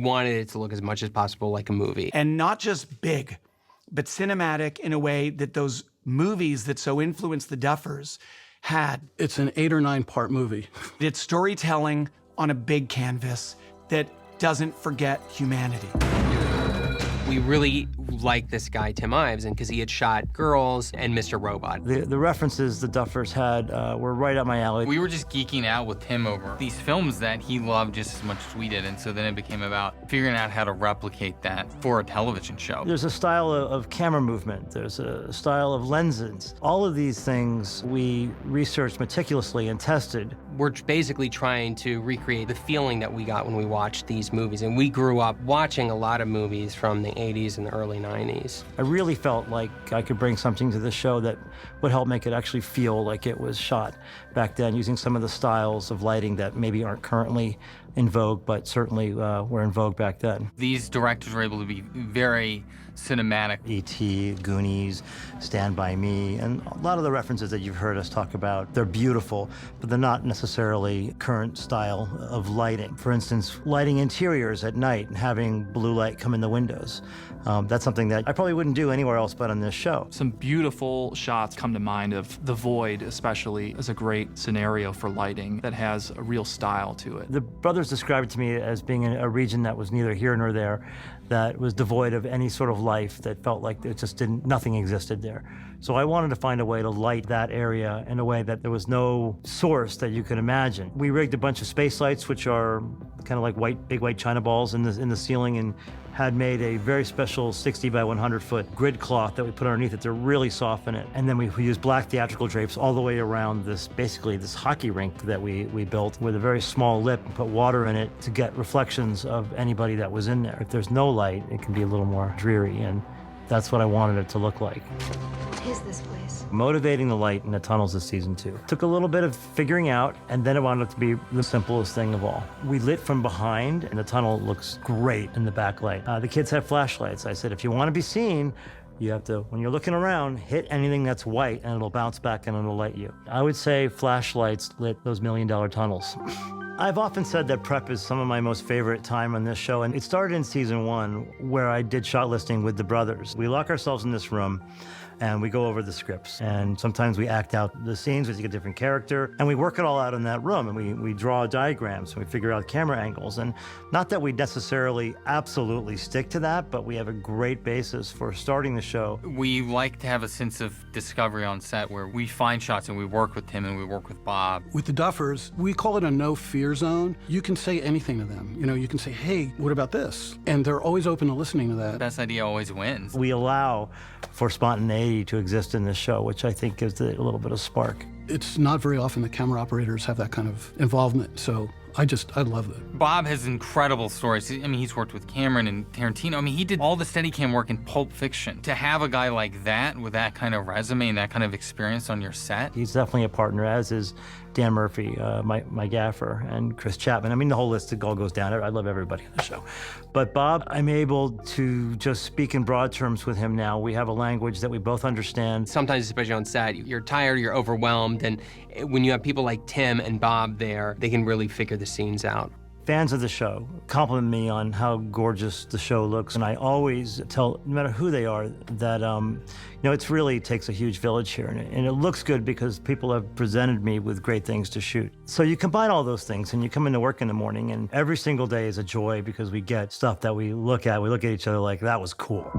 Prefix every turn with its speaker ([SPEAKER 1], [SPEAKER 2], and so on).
[SPEAKER 1] Wanted it to look as much as possible like a movie.
[SPEAKER 2] And not just big, but cinematic in a way that those movies that so influenced the Duffers had.
[SPEAKER 3] It's an 8 or 9 part movie.
[SPEAKER 2] It's storytelling on a big canvas that doesn't forget humanity.
[SPEAKER 1] We really like this guy, Tim Ives, and because he had shot Girls and Mr. Robot.
[SPEAKER 4] The references the Duffers had were right up my alley.
[SPEAKER 5] We were just geeking out with him over these films that he loved just as much as we did, and so then it became about figuring out how to replicate that for a television show.
[SPEAKER 4] There's a style of camera movement. There's a style of lenses. All of these things we researched meticulously and tested.
[SPEAKER 1] We're basically trying to recreate the feeling that we got when we watched these movies, and we grew up watching a lot of movies from the 80s and the early 90s.
[SPEAKER 4] I really felt like I could bring something to the show that would help make it actually feel like it was shot back then, using some of the styles of lighting that maybe aren't currently in vogue, but certainly were in vogue back then.
[SPEAKER 5] These directors were able to be very cinematic.
[SPEAKER 4] E.T., Goonies, Stand By Me, and a lot of the references that you've heard us talk about, they're beautiful, but they're not necessarily current style of lighting. For instance, lighting interiors at night and having blue light come in the windows. That's something that I probably wouldn't do anywhere else but on this show.
[SPEAKER 6] Some beautiful shots come to mind of the void, especially, as a great scenario for lighting that has a real style to it.
[SPEAKER 4] The brothers described it to me as being a region that was neither here nor there, that was devoid of any sort of life, that felt like it just nothing existed there. So I wanted to find a way to light that area in a way that there was no source that you could imagine. We rigged a bunch of space lights, which are kind of like big white China balls in the ceiling, and had made a very special 60 by 100 foot grid cloth that we put underneath it to really soften it. And then we used black theatrical drapes all the way around basically this hockey rink that we built with a very small lip, and put water in it to get reflections of anybody that was in there. If there's no light, it can be a little more dreary, and that's what I wanted it to look like.
[SPEAKER 7] What is this place?
[SPEAKER 4] Motivating the light in the tunnels of season 2. Took a little bit of figuring out, and then it wound up to be the simplest thing of all. We lit from behind, and the tunnel looks great in the backlight. The kids have flashlights. I said, if you want to be seen, you have to, when you're looking around, hit anything that's white, and it'll bounce back and it'll light you. I would say flashlights lit those $1 million tunnels. I've often said that prep is some of my most favorite time on this show, and it started in season 1, where I did shot listing with the brothers. We lock ourselves in this room, and we go over the scripts. And sometimes we act out the scenes with a different character, and we work it all out in that room, and we draw diagrams, and we figure out camera angles. And not that we necessarily absolutely stick to that, but we have a great basis for starting the show.
[SPEAKER 5] We like to have a sense of discovery on set where we find shots and we work with Tim and we work with Bob.
[SPEAKER 3] With the Duffers, we call it a no-fear zone. You can say anything to them. You know, you can say, hey, what about this? And they're always open to listening to that.
[SPEAKER 5] Best idea always wins.
[SPEAKER 4] We allow for spontaneity to exist in this show, which I think gives it a little bit of spark.
[SPEAKER 3] It's not very often that camera operators have that kind of involvement, so I love it.
[SPEAKER 5] Bob has incredible stories. I mean, he's worked with Cameron and Tarantino. I mean, he did all the Steadicam work in Pulp Fiction. To have a guy like that with that kind of resume and that kind of experience on your set.
[SPEAKER 4] He's definitely a partner, as is Dan Murphy, my gaffer, and Chris Chapman. I mean, the whole list all goes down. I love everybody on the show. But Bob, I'm able to just speak in broad terms with him now. We have a language that we both understand.
[SPEAKER 1] Sometimes, especially on set, you're tired, you're overwhelmed, and when you have people like Tim and Bob there, they can really figure the scenes out.
[SPEAKER 4] Fans of the show compliment me on how gorgeous the show looks, and I always tell, no matter who they are, that you know, it really takes a huge village here, and it looks good because people have presented me with great things to shoot. So you combine all those things, and you come into work in the morning, and every single day is a joy because we get stuff that we look at each other like, that was cool.